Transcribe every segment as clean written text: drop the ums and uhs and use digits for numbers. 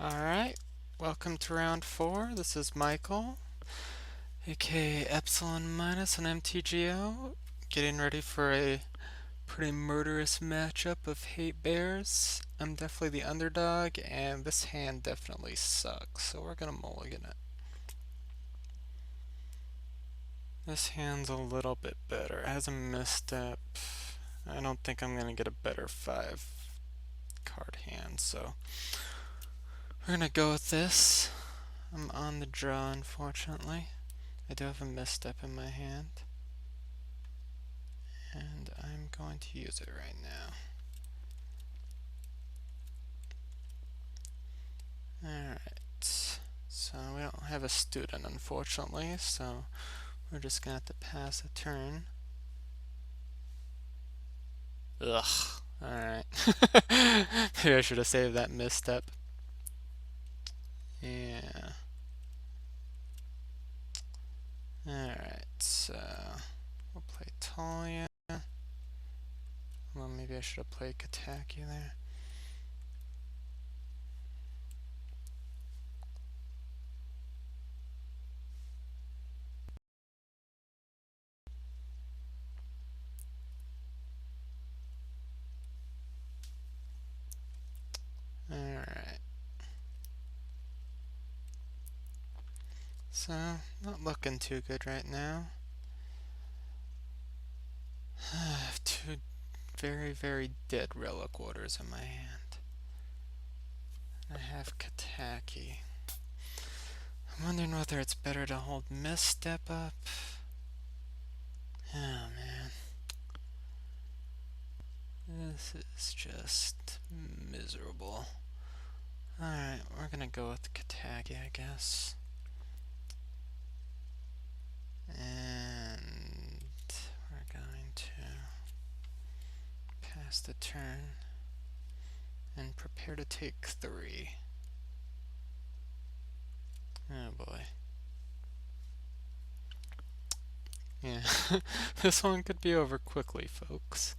Alright, welcome to round 4. This is Michael, aka Epsilon Minus on MTGO, getting ready for a pretty murderous matchup of Hatebears. I'm definitely the underdog, and this hand definitely sucks, so we're gonna mulligan it. This hand's a little bit better. It has a misstep. I don't think I'm gonna get a better 5 card hand, so we're gonna go with this. I'm on the draw, unfortunately. I do have a misstep in my hand, and I'm going to use it right now. Alright, so we don't have a student, unfortunately, so we're just gonna have to pass a turn. Ugh, alright. Maybe I should have saved that misstep. Yeah. Alright, so we'll play Talia. Well, maybe I should have played Kataki there. Alright. So, not looking too good right now. I have two very dead relic waters in my hand. I have Kataki. I'm wondering whether it's better to hold Misstep up. Oh man. This is just miserable. Alright, we're gonna go with Kataki, I guess. And we're going to pass the turn and prepare to take 3. Oh boy. Yeah, this one could be over quickly, folks.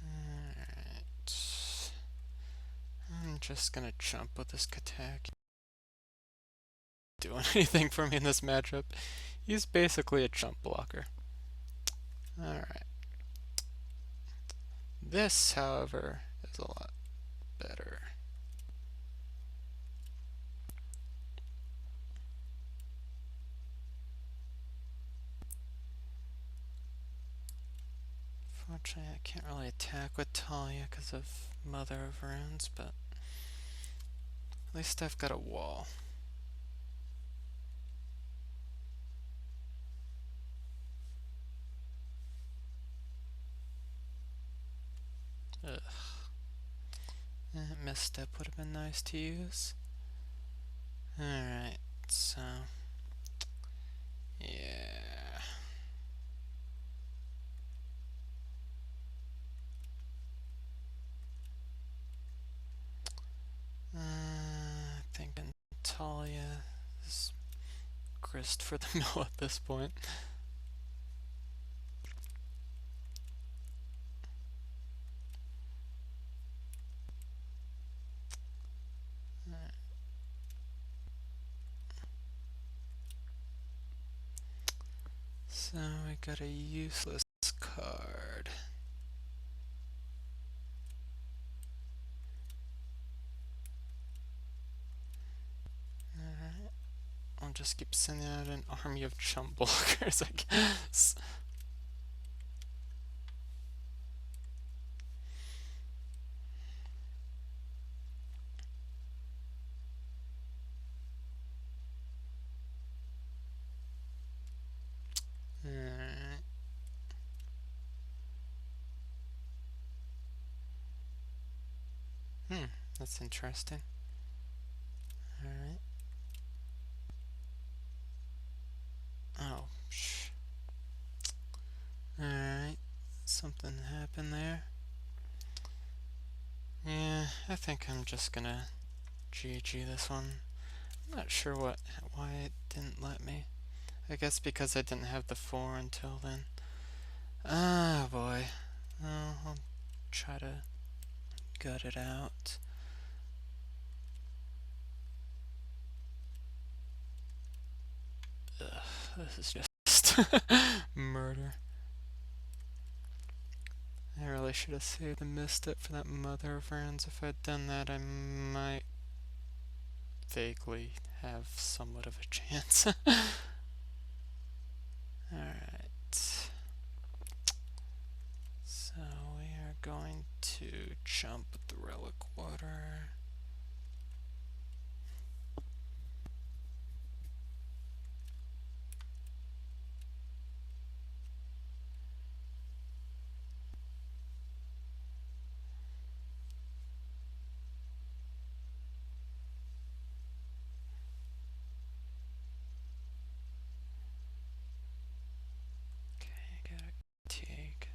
Alright. I'm just gonna jump with this Kataki. Doing anything for me in this matchup. He's basically a jump blocker. Alright. This, however, is a lot better. Fortunately, I can't really attack with Talia because of Mother of Runes, but at least I've got a wall. Ugh. That misstep would have been nice to use. Alright, so yeah. I think Talia is grist for the mill at this point. So we got a useless card. Alright. I'll just keep sending out an army of chump blockers, I guess. Alright. That's interesting. Alright. Oh, Alright. Something happened there. Yeah, I think I'm just gonna GG this one. I'm not sure why it didn't let me. I guess because I didn't have the 4 until then. Ah, boy. Oh, I'll try to gut it out. Ugh, this is just murder. I really should have saved and missed it for that Mother of Rounds. If I'd done that, I might vaguely have somewhat of a chance. Alright. So we are going to jump with the Relic Water. Okay, gotta take.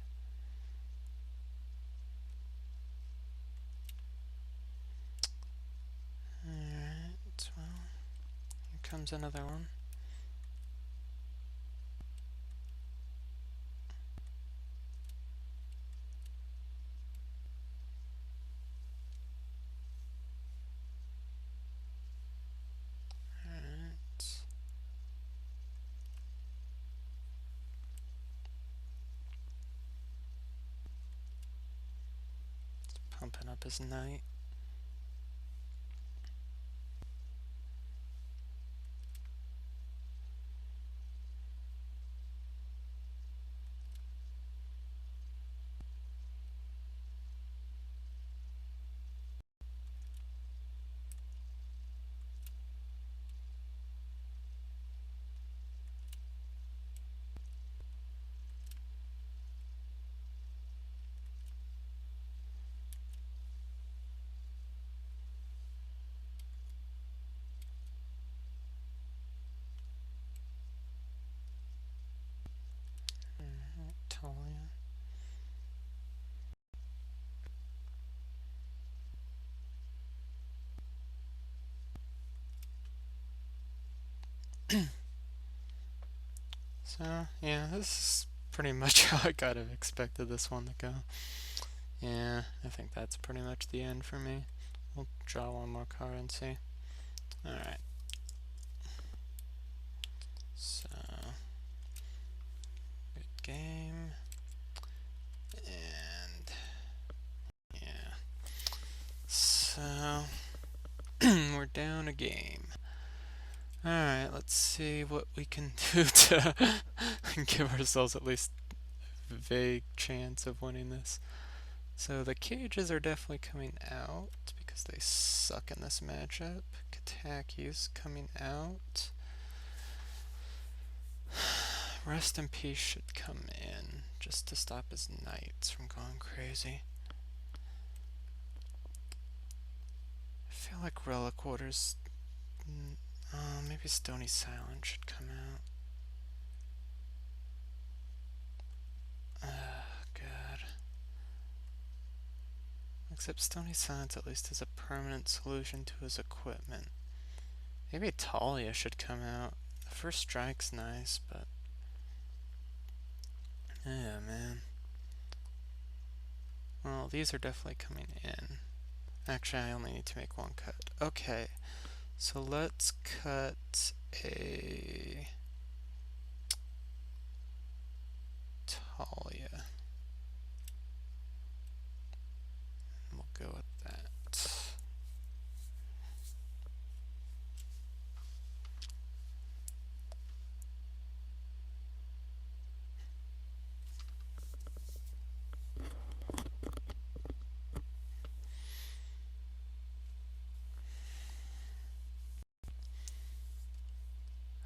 Alright, well, here comes another one. Alright. Pumping up his knight. Alright, Talia. So, yeah, this is pretty much how I kind of expected this one to go. Yeah, I think that's pretty much the end for me. We'll draw one more card and see. Alright. So, good game. And, yeah. So, we're down a game. Alright, let's see what we can do to give ourselves at least a vague chance of winning this. So the cages are definitely coming out because they suck in this matchup. Kataki's coming out. Rest in Peace should come in just to stop his knights from going crazy. I feel like Relic Waters. Maybe Stony Silence should come out. God. Except Stony Silence at least has a permanent solution to his equipment. Maybe Talia should come out. The first strike's nice, but yeah, man. Well, these are definitely coming in. Actually, I only need to make one cut. Okay, so let's cut a Talia. We'll go with that.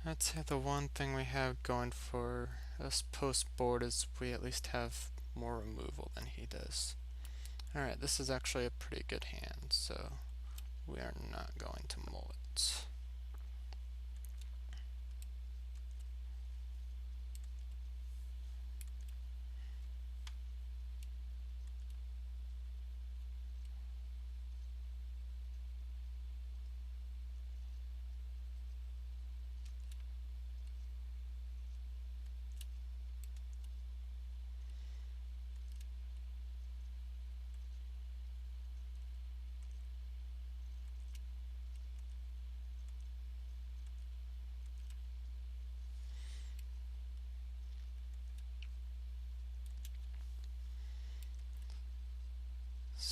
I'd say the one thing we have going for us post-board is we at least have more removal than he does. Alright, this is actually a pretty good hand, so we are not going to mull it.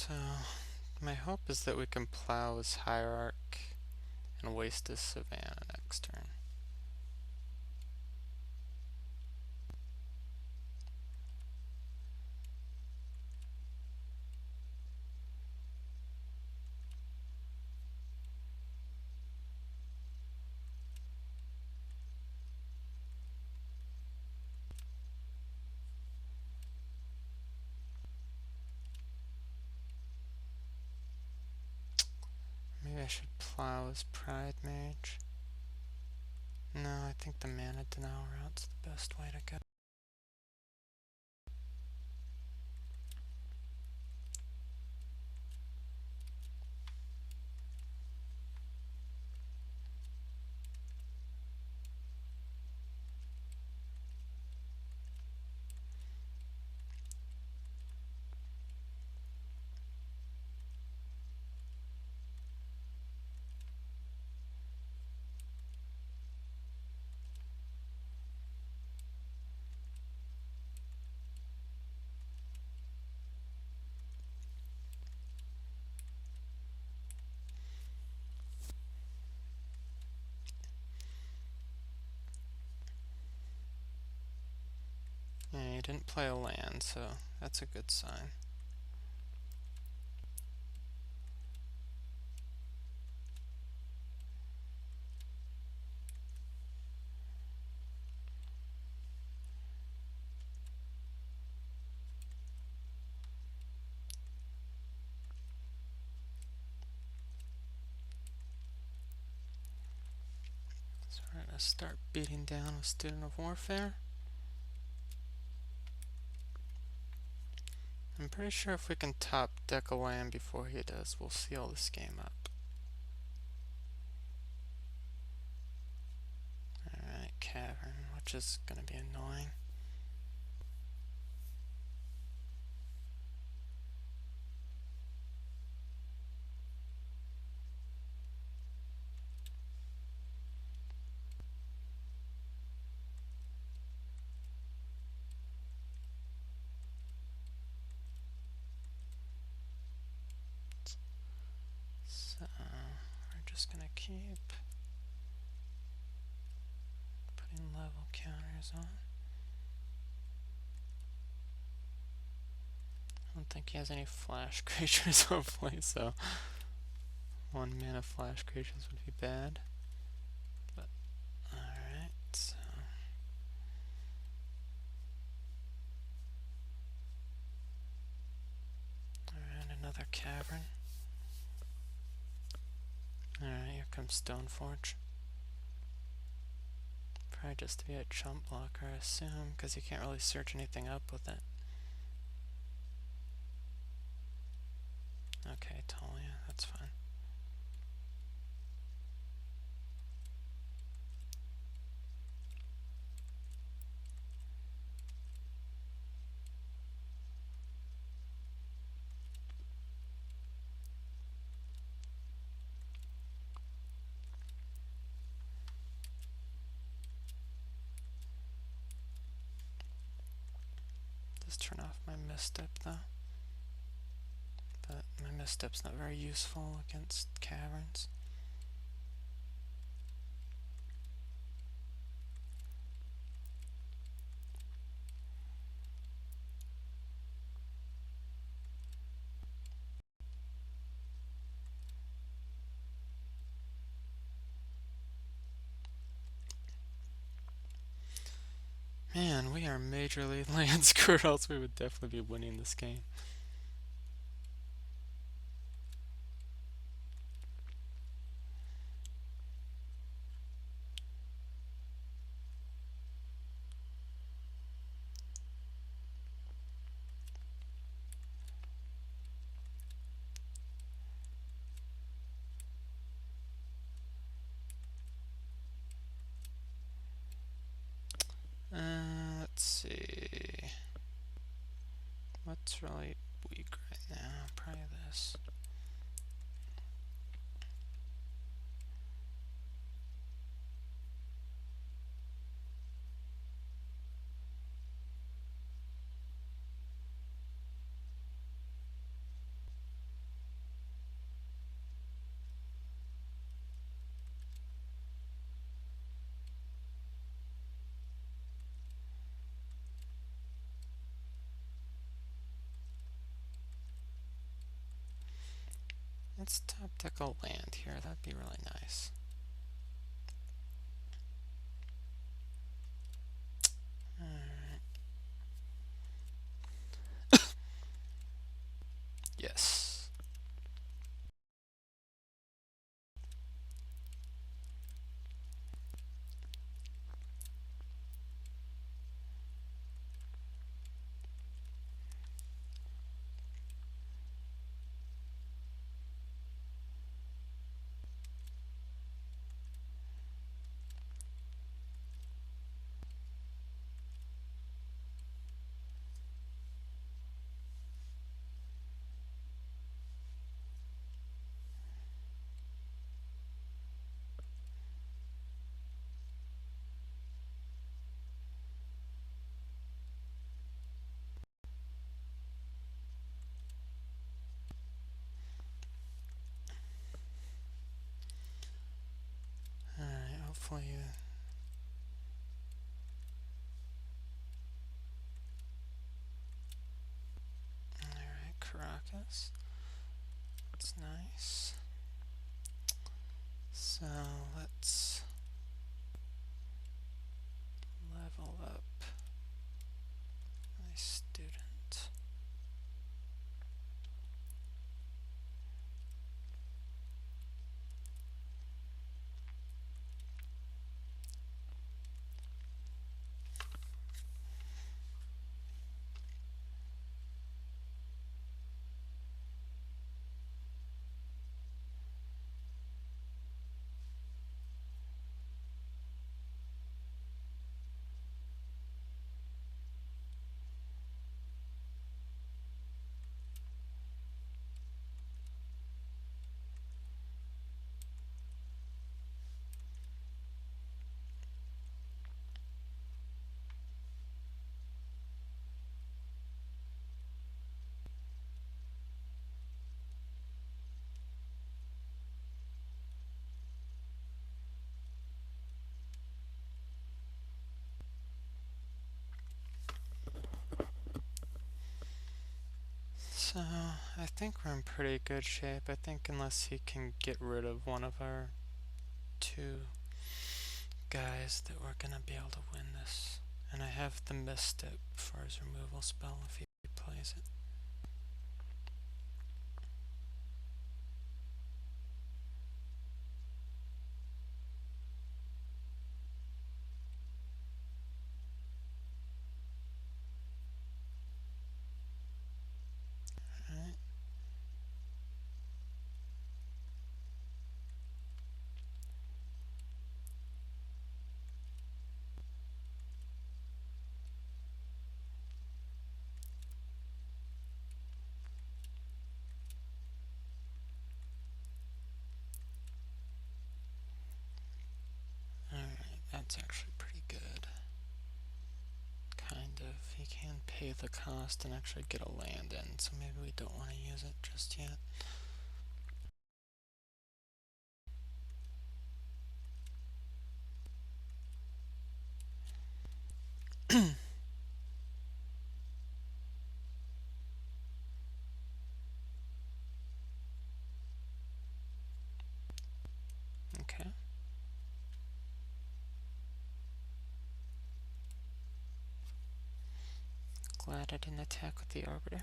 So, my hope is that we can plow his hierarch and waste his savannah next turn. Maybe I should plow his pride mage. No, I think the mana denial route's the best way to go. Yeah, he didn't play a land, so that's a good sign. So we're gonna start beating down with Student of Warfare. I'm pretty sure if we can top deck a land before he does, we'll seal this game up. Alright, Cavern, which is gonna be annoying. So, we're just gonna keep putting level counters on. I don't think he has any flash creatures, hopefully, so 1 mana flash creatures would be bad. But, alright, so. Alright, another cavern. Alright, here comes Stoneforge. Probably just to be a chump blocker, I assume, because you can't really search anything up with it. Okay, Talia, that's fine. Just turn off my misstep though. But my misstep's not very useful against caverns. Man, we are majorly land screwed, else we would definitely be winning this game. Let's see. What's really weak right now? Probably this. Let's top deck a land here. That'd be really nice. Alright. Yes. Alright, hopefully you... Alright, Caracas. That's nice. So let's level up my student. So I think we're in pretty good shape. I think unless he can get rid of one of our two guys that we're gonna be able to win this. And I have the Mystic for his removal spell if he plays it. Alright. Alright, that's actually pretty good. Kind of. He can pay the cost and actually get a land in, so maybe we don't want to use it just yet. Okay. Glad I didn't attack with the Arbiter.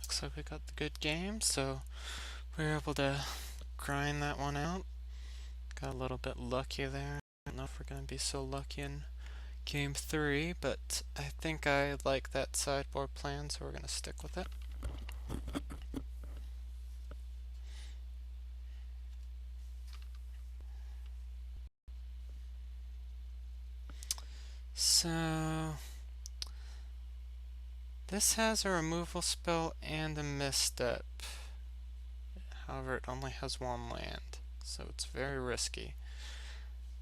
Looks like we got the good game, so we were able to grind that one out. Got a little bit lucky there. I don't know if we're going to be so lucky in game 3, but I think I like that sideboard plan, so we're going to stick with it. So this has a removal spell and a misstep. However, it only has one land, so it's very risky.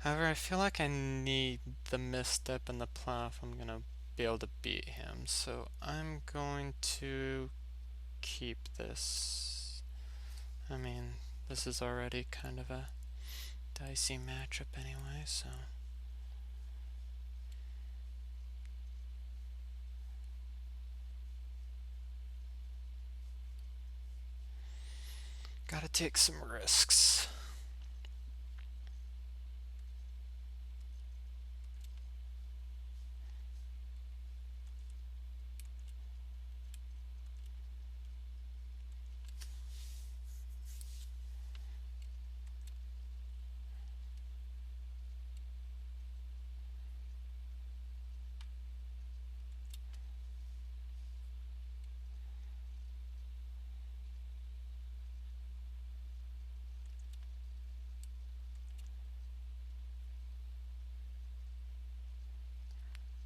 However, I feel like I need the misstep and the plow if I'm gonna be able to beat him. So I'm going to keep this. I mean, this is already kind of a dicey matchup anyway, so. Gotta take some risks.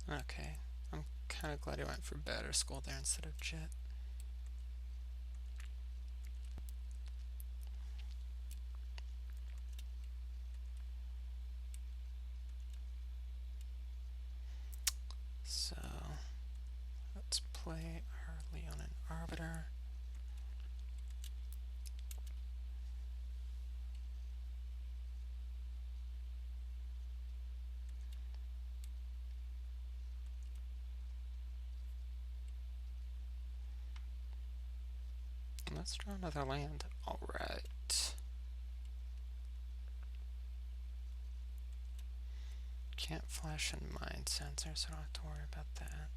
Okay, I'm kind of glad he went for better school there instead of jet. So let's play our Leonin Arbiter. Let's draw another land. Alright. Can't flash in Mind Sensor, so I don't have to worry about that.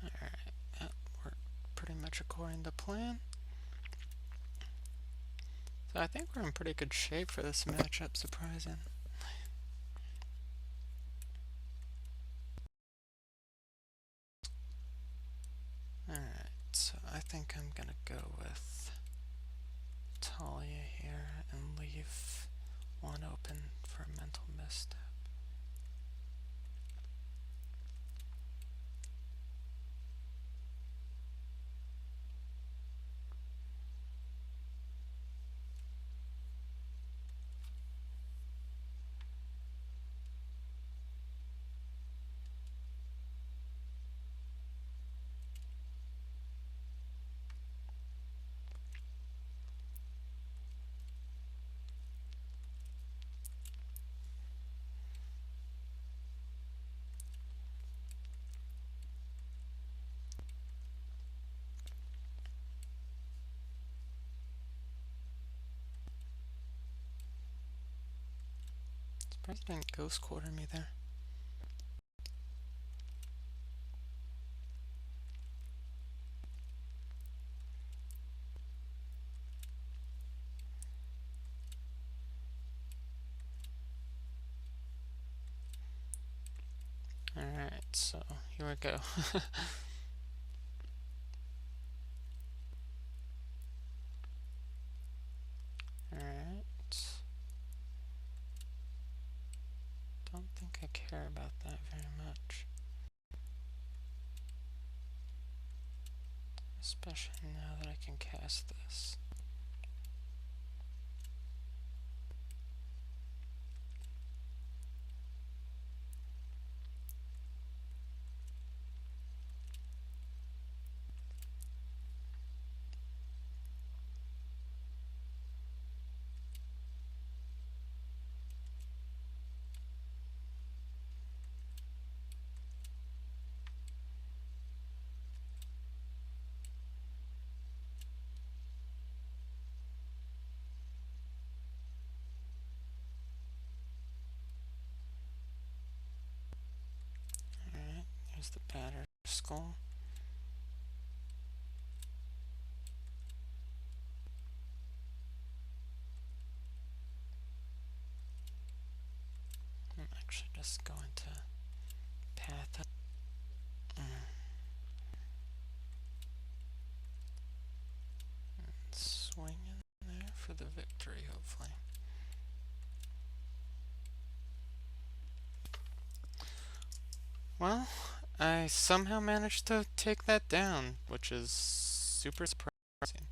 Alright, that worked pretty much according to plan. So I think we're in pretty good shape for this matchup, surprising. Alright, so I think I'm gonna go with Talia here and leave one open for a mental misstep. Surprised he didn't ghost quarter me there. Alright, so here we go. Alright. Don't think I care about that very much. Especially now that I can cast this. Alright, there's the battered skull. I'm actually just going to path up. Swing in there for the victory, hopefully. Well, I somehow managed to take that down, which is super surprising.